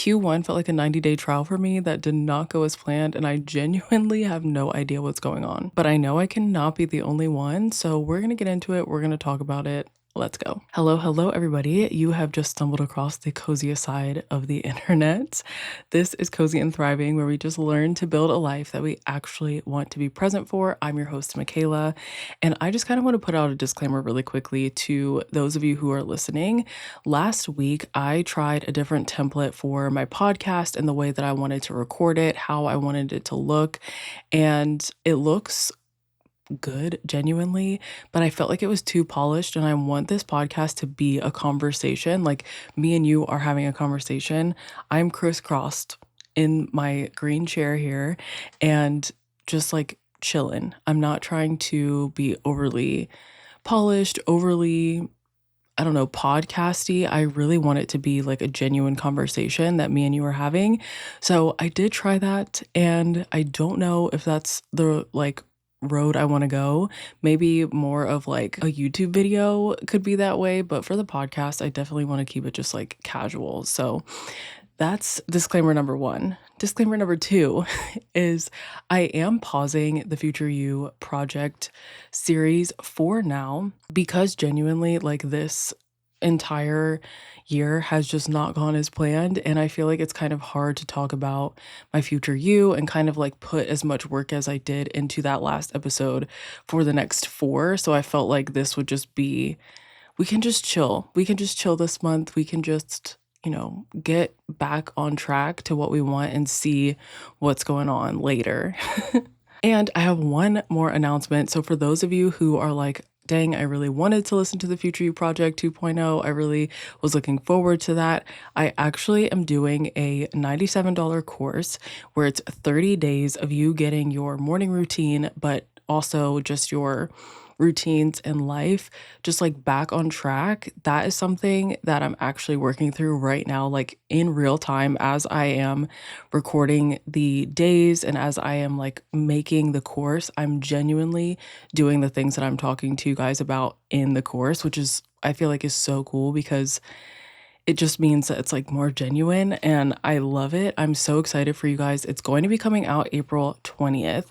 Q1 felt like a 90-day trial for me that did not go as planned, and I genuinely have no idea what's going on. But I know I cannot be the only one, so we're gonna get into it. We're gonna talk about it. Let's go. Hello, everybody. You have just stumbled across the coziest side of the internet. This is Cozy and Thriving, where we just learn to build a life that we actually want to be present for. I'm your host, Michaela, and I just kind of want to put out a disclaimer really quickly to those of you who are listening. Last week, I tried a different template for my podcast and the way that I wanted to record it, how I wanted it to look, and it looks good, genuinely, but I felt like it was too polished, and I want this podcast to be a conversation. Like, me and you are having a conversation. I'm crisscrossed in my green chair here and just like chilling. I'm not trying to be overly polished, overly, I don't know, podcasty. I really want it to be like a genuine conversation that me and you are having. So I did try that, and I don't know if that's the road I want to go. Maybe more of like a YouTube video could be that way, but for the podcast, I definitely want to keep it just like casual. So that's disclaimer number one. Disclaimer number two is I am pausing the Future You project series for now because genuinely, like, this entire year has just not gone as planned, and I feel like it's kind of hard to talk about my future you and kind of like put as much work as I did into that last episode for the next four. So I felt like this would just be, we can just chill. We can just chill this month. We can just, get back on track to what we want and see what's going on later. And I have one more announcement. So for those of you who are like, dang, I really wanted to listen to the Future You Project 2.0. I really was looking forward to that. I actually am doing a $97 course where it's 30 days of you getting your morning routine, but also just your routines in life just like back on track. That is something that I'm actually working through right now, like in real time, as I am recording the days and as I am like making the course. I'm genuinely doing the things that I'm talking to you guys about in the course, which is, I feel like, is so cool because it just means that it's like more genuine, and I love it. I'm so excited for you guys. It's going to be coming out April 20th.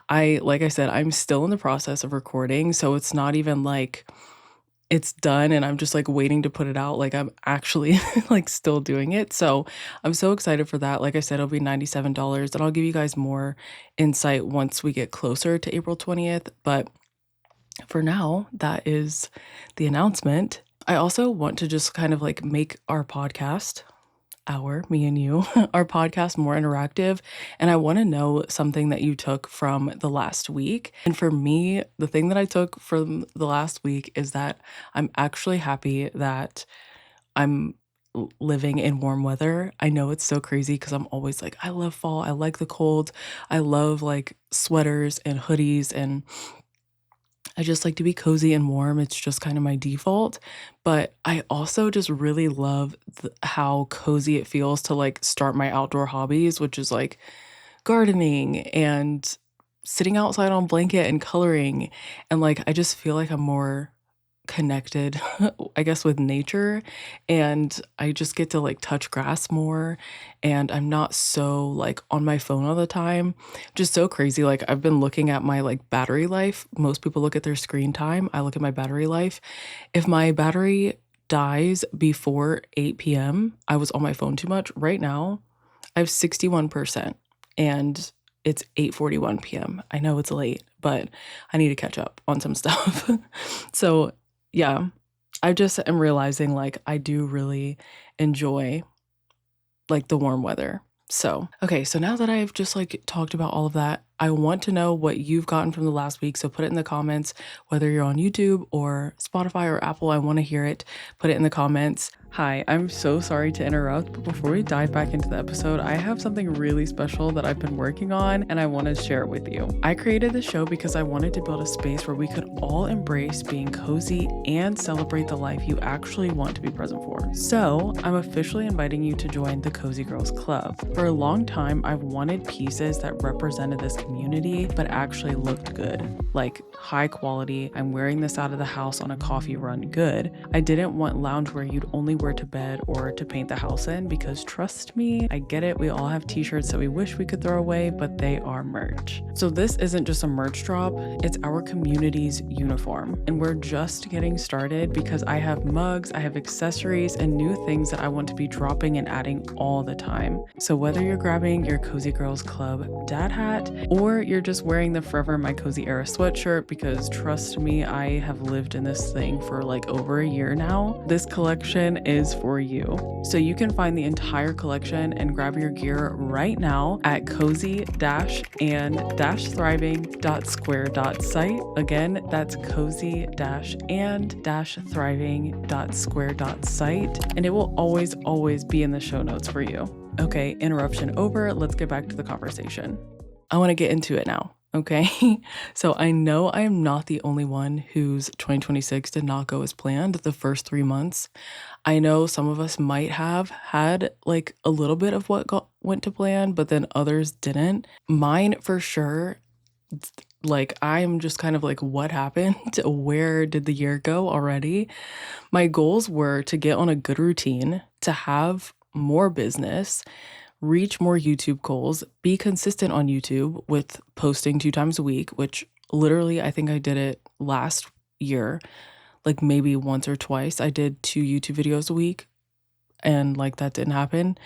Like I said, I'm still in the process of recording, so it's not even like it's done and I'm just like waiting to put it out. Like, I'm actually like still doing it. So I'm so excited for that. Like I said, it'll be $97, and I'll give you guys more insight once we get closer to April 20th. But for now, that is the announcement. I also want to just kind of like make our podcast, me and you, our podcast more interactive. And I want to know something that you took from the last week. And for me, the thing that I took from the last week is that I'm actually happy that I'm living in warm weather. I know it's so crazy because I'm always like, I love fall. I like the cold. I love like sweaters and hoodies, and I just like to be cozy and warm. It's just kind of my default. But I also just really love how cozy it feels to like start my outdoor hobbies, which is like gardening and sitting outside on a blanket and coloring. And like, I just feel like I'm more connected, I guess, with nature, and I just get to like touch grass more, and I'm not so like on my phone all the time. Just so crazy. Like, I've been looking at my like battery life. Most people look at their screen time. I look at my battery life. If my battery dies before 8 p.m., I was on my phone too much. Right now, I have 61%, and it's 8:41 p.m. I know it's late, but I need to catch up on some stuff. So yeah, I just am realizing like I do really enjoy like the warm weather. So, okay, so now that I've just like talked about all of that, I want to know what you've gotten from the last week. So put it in the comments, whether you're on YouTube or Spotify or Apple. I want to hear it. Put it in the comments. Hi, I'm so sorry to interrupt, but before we dive back into the episode, I have something really special that I've been working on, and I want to share it with you. I created this show because I wanted to build a space where we could all embrace being cozy and celebrate the life you actually want to be present for. So I'm officially inviting you to join the Cozy Girls Club. For a long time, I've wanted pieces that represented this community, but actually looked good. Like high quality, I'm wearing this out of the house on a coffee run good. I didn't want loungewear you'd only wear to bed or to paint the house in, because trust me, I get it. We all have t-shirts that we wish we could throw away, but they are merch. So this isn't just a merch drop, it's our community's uniform. And we're just getting started because I have mugs, I have accessories, and new things that I want to be dropping and adding all the time. So whether you're grabbing your Cozy Girls Club dad hat, or you're just wearing the Forever My Cozy Era sweatshirt, because trust me, I have lived in this thing for like over a year now, this collection is for you. So you can find the entire collection and grab your gear right now at cozy-and-thriving.square.site. Again, that's cozy-and-thriving.square.site, and it will always be in the show notes for you. Okay, interruption over. Let's get back to the conversation. I want to get into it now. Okay, so I know I am not the only one whose 2026 did not go as planned the first 3 months. I know some of us might have had like a little bit of what went to plan, but then others didn't. Mine for sure, like I'm just kind of like, what happened? Where did the year go already? My goals were to get on a good routine, to have more business, reach more YouTube goals, be consistent on YouTube with posting 2 times a week, which literally I think I did it last year, like maybe once or twice. I did 2 YouTube videos a week, and like that didn't happen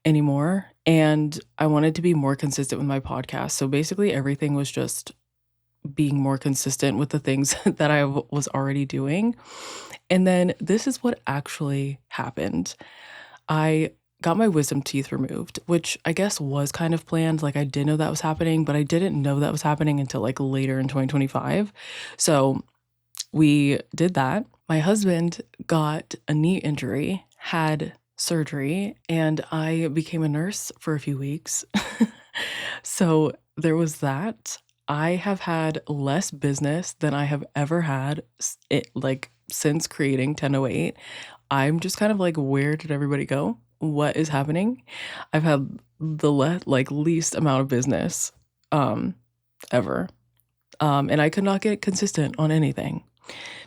anymore. And I wanted to be more consistent with my podcast. So basically everything was just being more consistent with the things that I was already doing. And then this is what actually happened. I got my wisdom teeth removed, which I guess was kind of planned. Like I did know that was happening, but I didn't know that was happening until like later in 2025. So we did that. My husband got a knee injury, had surgery, and I became a nurse for a few weeks. So there was that. I have had less business than I have ever had like since creating 1008. I'm just kind of like, where did everybody go? What is happening? I've had the least amount of business ever. And I could not get consistent on anything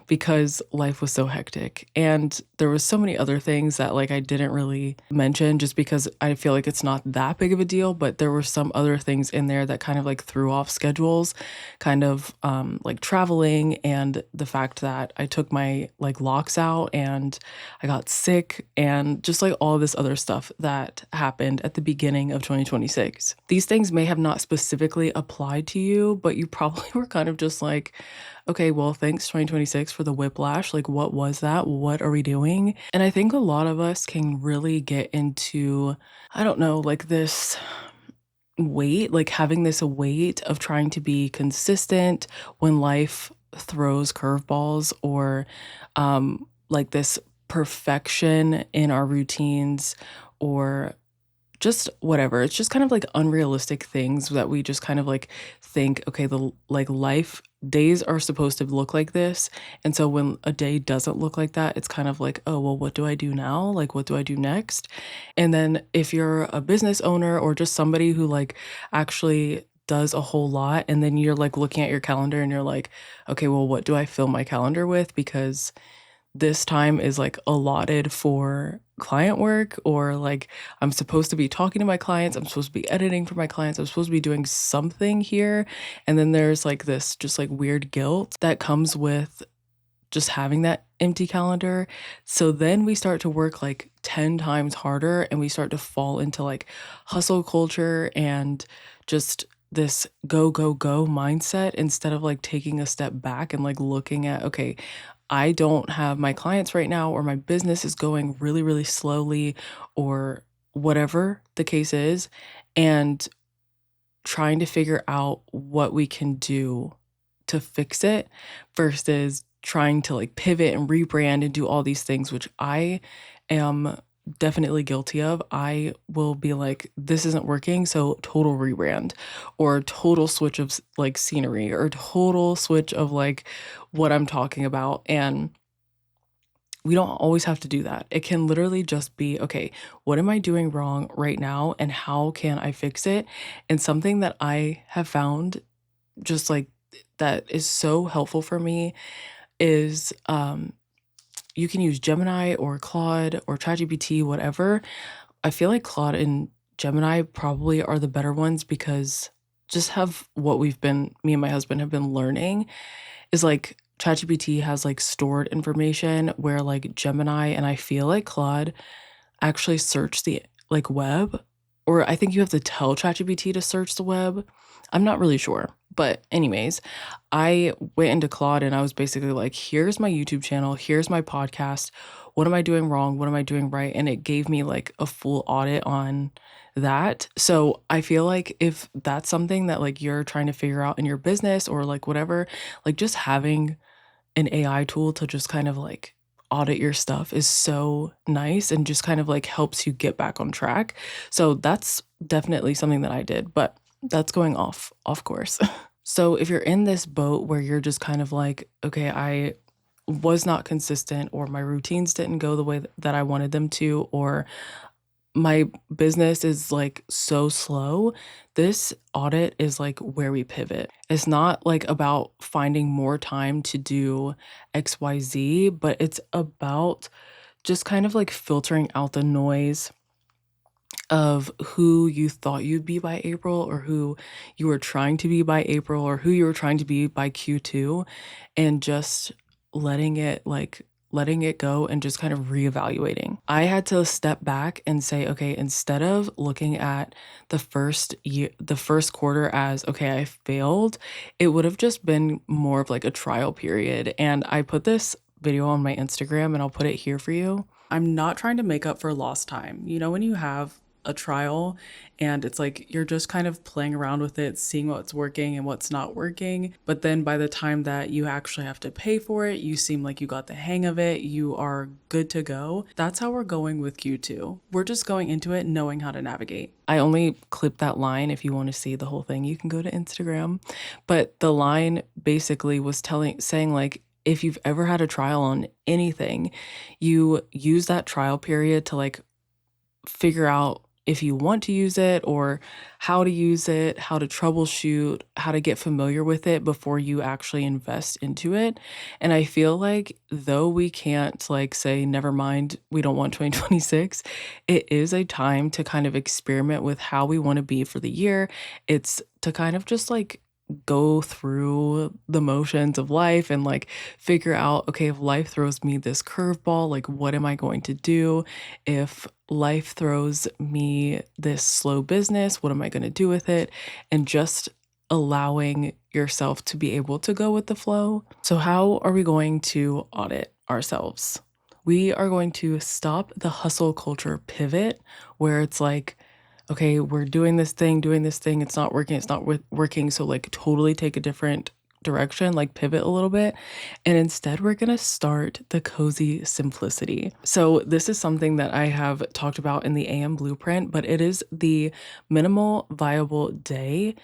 because life was so hectic. And there was so many other things that like I didn't really mention just because I feel like it's not that big of a deal, but there were some other things in there that kind of like threw off schedules, kind of like traveling, and the fact that I took my like locks out and I got sick, and just like all this other stuff that happened at the beginning of 2026. These things may have not specifically applied to you, but you probably were kind of just like, okay, well, thanks 2026 for the whiplash. Like, what was that? What are we doing? And I think a lot of us can really get into, I don't know, like this weight, like having this weight of trying to be consistent when life throws curveballs, or like this perfection in our routines, or just whatever. It's just kind of like unrealistic things that we just kind of like think, okay, the like life days are supposed to look like this. And so when a day doesn't look like that, it's kind of like, oh, well, what do I do now? Like, what do I do next? And then if you're a business owner or just somebody who like actually does a whole lot, and then you're like looking at your calendar and you're like, okay, well, what do I fill my calendar with? Because this time is like allotted for client work, or like I'm supposed to be talking to my clients, I'm supposed to be editing for my clients, I'm supposed to be doing something here. And then there's like this just like weird guilt that comes with just having that empty calendar. So then we start to work like 10 times harder, and we start to fall into like hustle culture and just this go, go, go mindset, instead of like taking a step back and like looking at, okay, I don't have my clients right now, or my business is going really, really slowly, or whatever the case is, and trying to figure out what we can do to fix it, versus trying to like pivot and rebrand and do all these things, which I am definitely guilty of. I will be like, this isn't working, so total rebrand, or total switch of like scenery, or total switch of like what I'm talking about. And we don't always have to do that. It can literally just be, okay, what am I doing wrong right now and how can I fix it? And something that I have found just like that is so helpful for me is you can use Gemini or Claude or ChatGPT, whatever. I feel like Claude and Gemini probably are the better ones because just have what me and my husband have been learning is like ChatGPT has like stored information where like Gemini and I feel like Claude actually search the like web, or I think you have to tell ChatGPT to search the web. I'm not really sure. But anyways, I went into Claude and I was basically like, here's my YouTube channel, here's my podcast. What am I doing wrong? What am I doing right? And it gave me like a full audit on that. So I feel like if that's something that like you're trying to figure out in your business or like whatever, like just having an AI tool to just kind of like audit your stuff is so nice and just kind of like helps you get back on track. So that's definitely something that I did, but that's going off course. So if you're in this boat where you're just kind of like, okay, I was not consistent or my routines didn't go the way that I wanted them to, or my business is like so slow, this audit is like where we pivot. It's not like about finding more time to do XYZ, but it's about just kind of like filtering out the noise of who you thought you'd be by April or who you were trying to be by April or who you were trying to be by Q2, and just letting it like letting it go and just kind of reevaluating. I had to step back and say, okay, instead of looking at the first quarter as, okay, I failed, it would have just been more of like a trial period. And I put this video on my Instagram and I'll put it here for you. I'm not trying to make up for lost time. You know, when you have a trial and it's like you're just kind of playing around with it, seeing what's working and what's not working. But then by the time that you actually have to pay for it, you seem like you got the hang of it, you are good to go. That's how we're going with Q2. We're just going into it knowing how to navigate. I only clipped that line. If you want to see the whole thing, you can go to Instagram. But the line basically was saying like, if you've ever had a trial on anything, you use that trial period to like figure out if you want to use it or how to use it, how to troubleshoot, how to get familiar with it before you actually invest into it. And I feel like though we can't like say, never mind, we don't want 2026, it is a time to kind of experiment with how we want to be for the year. It's to kind of just like go through the motions of life and like figure out, okay, if life throws me this curveball, like what am I going to do? If life throws me this slow business, what am I going to do with it? And just allowing yourself to be able to go with the flow. So how are we going to audit ourselves? We are going to stop the hustle culture pivot where it's like, okay, we're doing this thing, it's not working, working. So, like, totally take a different direction, like, pivot a little bit. And instead, we're gonna start the cozy simplicity. So, this is something that I have talked about in the AM blueprint, but it is the minimal viable day.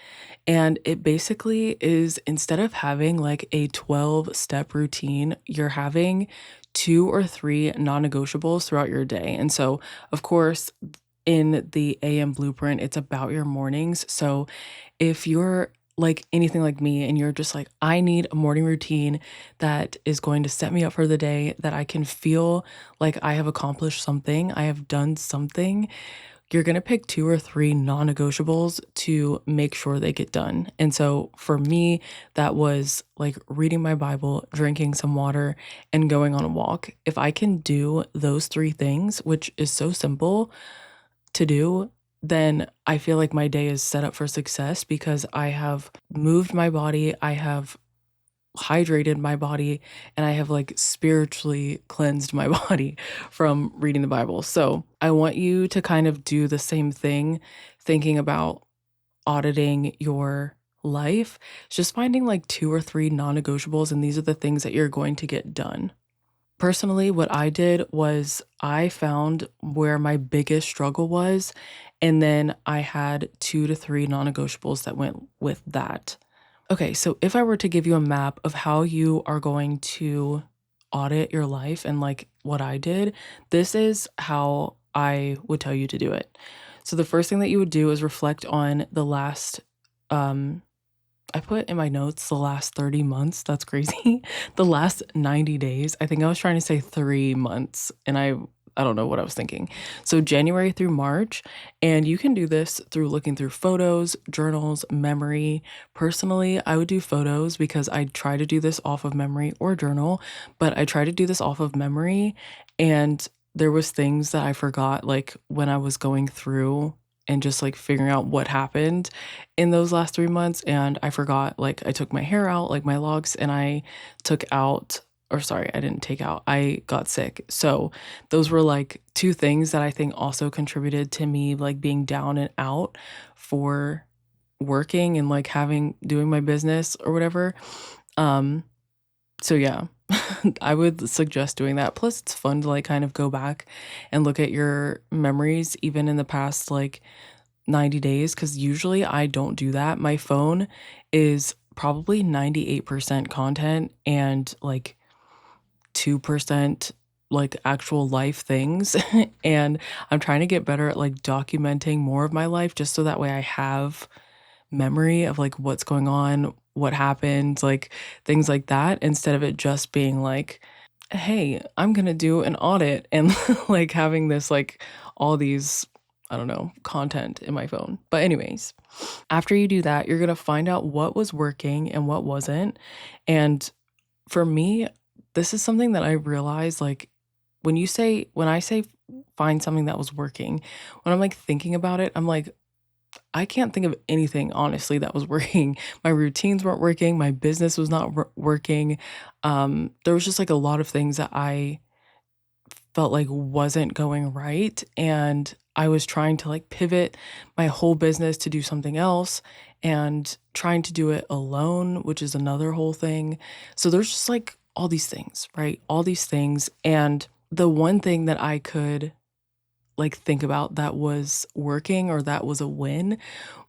And it basically is instead of having like a 12-step routine, you're having 2 or 3 non negotiables throughout your day. And so, of course, in the AM blueprint, it's about your mornings. So if you're like anything like me and you're just like, I need a morning routine that is going to set me up for the day, that I can feel like I have accomplished something, I have done something, you're going to pick 2 or 3 non negotiables to make sure they get done. And so for me, that was like reading my Bible, drinking some water, and going on a walk. If I can do those 3 things, which is so simple to do, then I feel like my day is set up for success because I have moved my body, I have hydrated my body, and I have like spiritually cleansed my body from reading the Bible. So I want you to kind of do the same thing, thinking about auditing your life, just finding like 2 or 3 non negotiables, and these are the things that you're going to get done. Personally, what I did was I found where my biggest struggle was, and then I had 2 to 3 non negotiables that went with that. Okay, so if I were to give you a map of how you are going to audit your life and like what I did, this is how I would tell you to do it. So the first thing that you would do is reflect on the last um I put in my notes the last 30 months. That's crazy. The last 90 days. I think I was trying to say 3 months and I don't know what I was thinking. So January through March, and you can do this through looking through photos, journals, memory. Personally, I would do photos because I try to do this off of memory or journal, but I try to do this off of memory and there was things that I forgot like when I was going through and just like figuring out what happened in those last 3 months, and I forgot, like, I took my hair out, like, my locks, and I took out or sorry, I didn't take out, I got sick. So, those were, like, 2 things that I think also contributed to me, like, being down and out for working and, like, doing my business or whatever. Um, so yeah, I would suggest doing that. Plus, it's fun to, like, kind of go back and look at your memories even in the past, like, 90 days, because usually I don't do that. My phone is probably 98% content and like 2% like actual life things. And I'm trying to get better at like documenting more of my life just so that way I have memory of like what's going on, what happened, like things like that, instead of it just being like, hey, I'm gonna do an audit and like having this like all these, I don't know, content in my phone. But anyways, after you do that, you're gonna find out what was working and what wasn't. And for me, this is something that I realized like when I say find something that was working, when I'm like thinking about it, I'm like, I can't think of anything honestly that was working. My routines weren't working, my business was not working. There was just like a lot of things that I felt like wasn't going right, and I was trying to like pivot my whole business to do something else and trying to do it alone, which is another whole thing. So there's just like all these things, right? All these things, and the one thing that I could like think about that was working or that was a win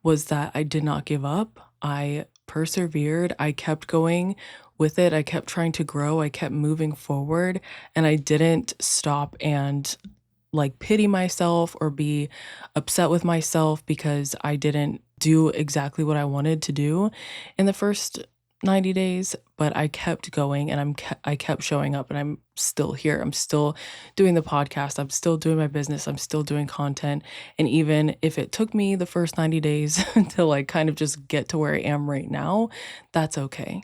was that I did not give up. I persevered. I kept going with it. I kept trying to grow. I kept moving forward, and I didn't stop and like pity myself or be upset with myself because I didn't do exactly what I wanted to do in the first 90 days, but I kept going and I kept showing up, and I'm still here. I'm still doing the podcast. I'm still doing my business. I'm still doing content. And even if it took me the first 90 days to like kind of just get to where I am right now, that's okay.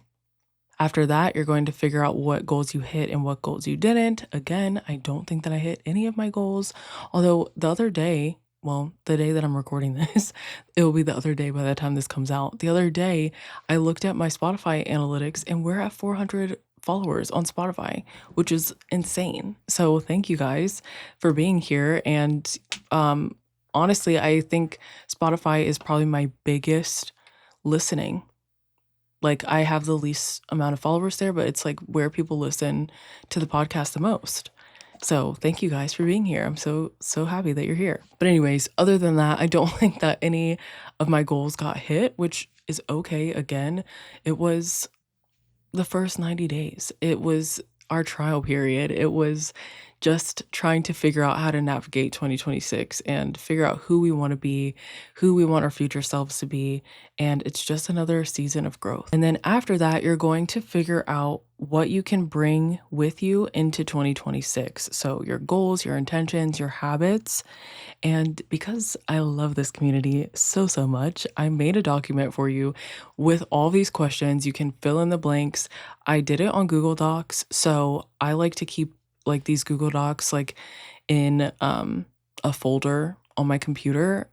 After that, you're going to figure out what goals you hit and what goals you didn't. Again, I don't think that I hit any of my goals. Although the other day, well, the day that I'm recording this, it will be the other day by the time this comes out. The other day, I looked at my Spotify analytics and we're at 400 followers on Spotify, which is insane. So thank you guys for being here. And honestly, I think Spotify is probably my biggest listening, like, I have the least amount of followers there, but it's, like, where people listen to the podcast the most. So, thank you guys for being here. I'm so happy that you're here. But anyways, other than that, I don't think that any of my goals got hit, which is okay. Again, it was the first 90 days. It was our trial period. It was just trying to figure out how to navigate 2026 and figure out who we want to be, who we want our future selves to be. And it's just another season of growth. And then after that, you're going to figure out what you can bring with you into 2026. So your goals, your intentions, your habits. And because I love this community so much, I made a document for you with all these questions. You can fill in the blanks. I did it on Google Docs. So I like to keep like these Google Docs like in a folder on my computer.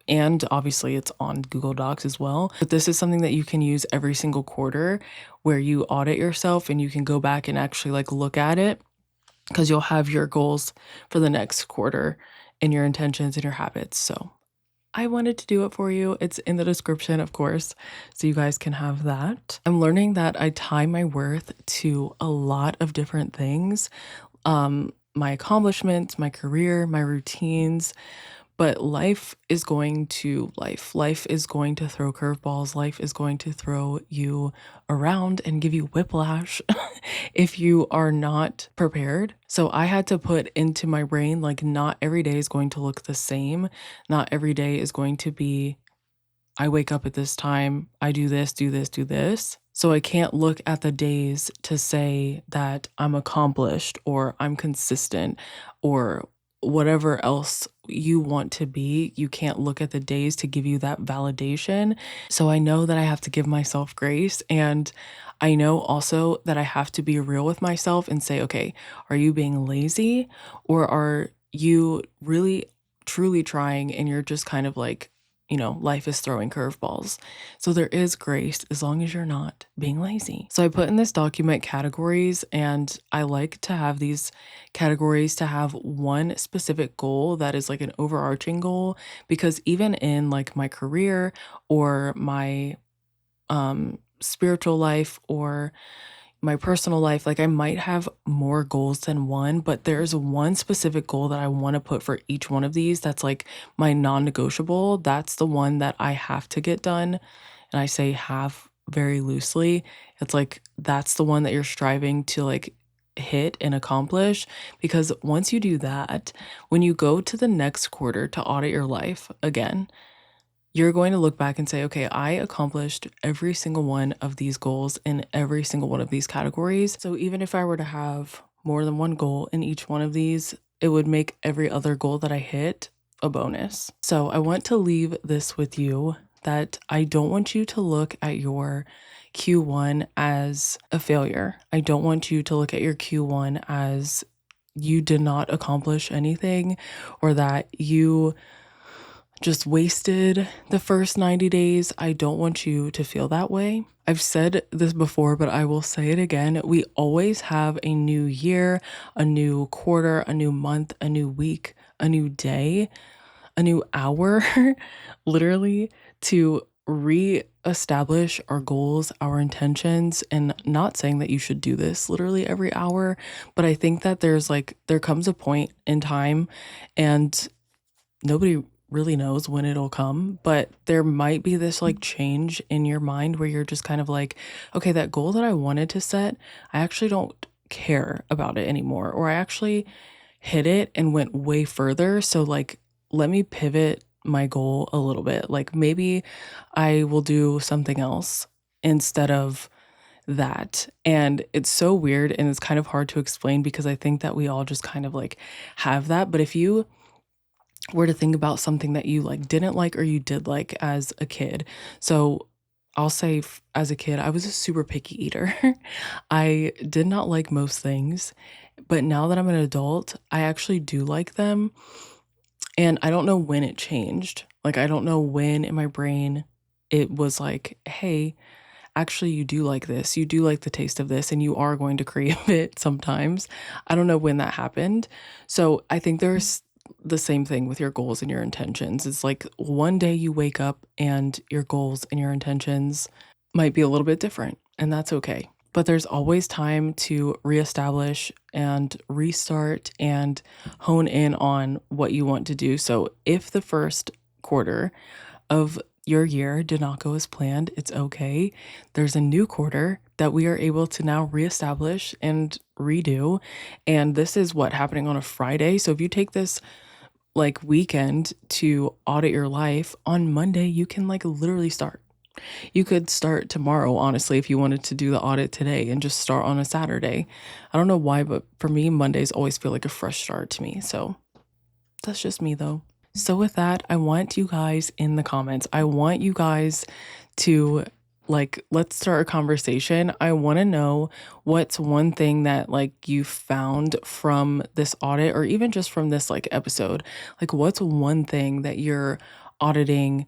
And obviously it's on Google Docs as well. But this is something that you can use every single quarter where you audit yourself and you can go back and actually like look at it, because you'll have your goals for the next quarter and your intentions and your habits. So I wanted to do it for you. It's in the description, of course, so you guys can have that. I'm learning that I tie my worth to a lot of different things. My accomplishments, my career, my routines, But life is going to life. Life is going to throw curveballs. Life is going to throw you around and give you whiplash if you are not prepared. So I had to put into my brain, like, not every day is going to look the same. Not every day is going to be, I wake up at this time, I do this, do this, do this. So I can't look at the days to say that I'm accomplished or I'm consistent or whatever else you want to be. You can't look at the days to give you that validation. So I know that I have to give myself grace. And I know also that I have to be real with myself and say, okay, are you being lazy or are you really truly trying and you're just kind of like, life is throwing curveballs. So there is grace as long as you're not being lazy. So I put in this document categories, and I like to have these categories to have one specific goal that is like an overarching goal, because even in like my career or my spiritual life or my personal life, like I might have more goals than one, but there's one specific goal that I want to put for each one of these. That's like my non-negotiable. That's the one that I have to get done. And I say have very loosely. It's like that's the one that you're striving to like hit and accomplish, because once you do that, when you go to the next quarter to audit your life again, you're going to look back and say, okay, I accomplished every single one of these goals in every single one of these categories. So even if I were to have more than one goal in each one of these, it would make every other goal that I hit a bonus. So I want to leave this with you, that I don't want you to look at your Q1 as a failure. I don't want you to look at your Q1 as you did not accomplish anything, or that you just wasted the first 90 days. I don't want you to feel that way. I've said this before, but I will say it again. We always have a new year, a new quarter, a new month, a new week, a new day, a new hour, literally, to re-establish our goals, our intentions. And not saying that you should do this literally every hour, but I think that there comes a point in time, and nobody really knows when it'll come, but there might be this like change in your mind where you're just kind of like, okay, that goal that I wanted to set, I actually don't care about it anymore, or I actually hit it and went way further. So like, let me pivot my goal a little bit. Like maybe I will do something else instead of that. And it's so weird and it's kind of hard to explain, because I think that we all just kind of like have that. But if you were to think about something that you like didn't like or you did like as a kid. So I'll say as a kid, I was a super picky eater. I did not like most things, but now that I'm an adult, I actually do like them. And I don't know when it changed. Like, I don't know when in my brain it was like, hey, actually, you do like this. You do like the taste of this, and you are going to crave it sometimes. I don't know when that happened. So I think there's the same thing with your goals and your intentions. It's like one day you wake up and your goals and your intentions might be a little bit different, and that's okay. But there's always time to reestablish and restart and hone in on what you want to do. So if the first quarter of your year did not go as planned, it's okay. There's a new quarter that we are able to now reestablish and redo. And this is what happening on a Friday. So if you take this like weekend to audit your life, on Monday, you can like literally start. You could start tomorrow, honestly, if you wanted to do the audit today and just start on a Saturday. I don't know why, but for me, Mondays always feel like a fresh start to me. So that's just me though. So with that, I want you guys in the comments. I want you guys to like, let's start a conversation. I want to know what's one thing that like you found from this audit, or even just from this like episode. Like, what's one thing that you're auditing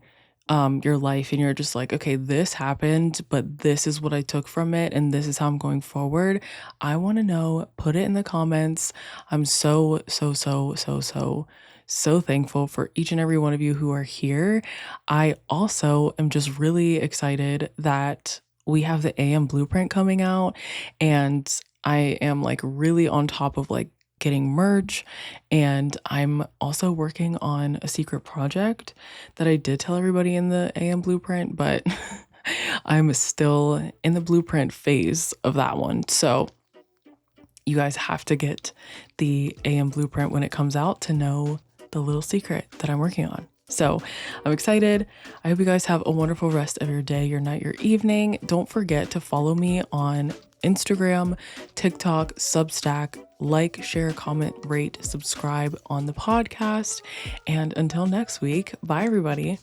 your life and you're just like, okay, this happened, but this is what I took from it and this is how I'm going forward. I want to know. Put it in the comments. I'm so thankful for each and every one of you who are here. I also am just really excited that we have the AM blueprint coming out, and I am like really on top of like getting merch, and I'm also working on a secret project that I did tell everybody in the AM blueprint, but I'm still in the blueprint phase of that one. So you guys have to get the AM blueprint when it comes out to know the little secret that I'm working on. So I'm excited. I hope you guys have a wonderful rest of your day, your night, your evening. Don't forget to follow me on Instagram, TikTok, Substack, like, share, comment, rate, subscribe on the podcast. And until next week, bye everybody.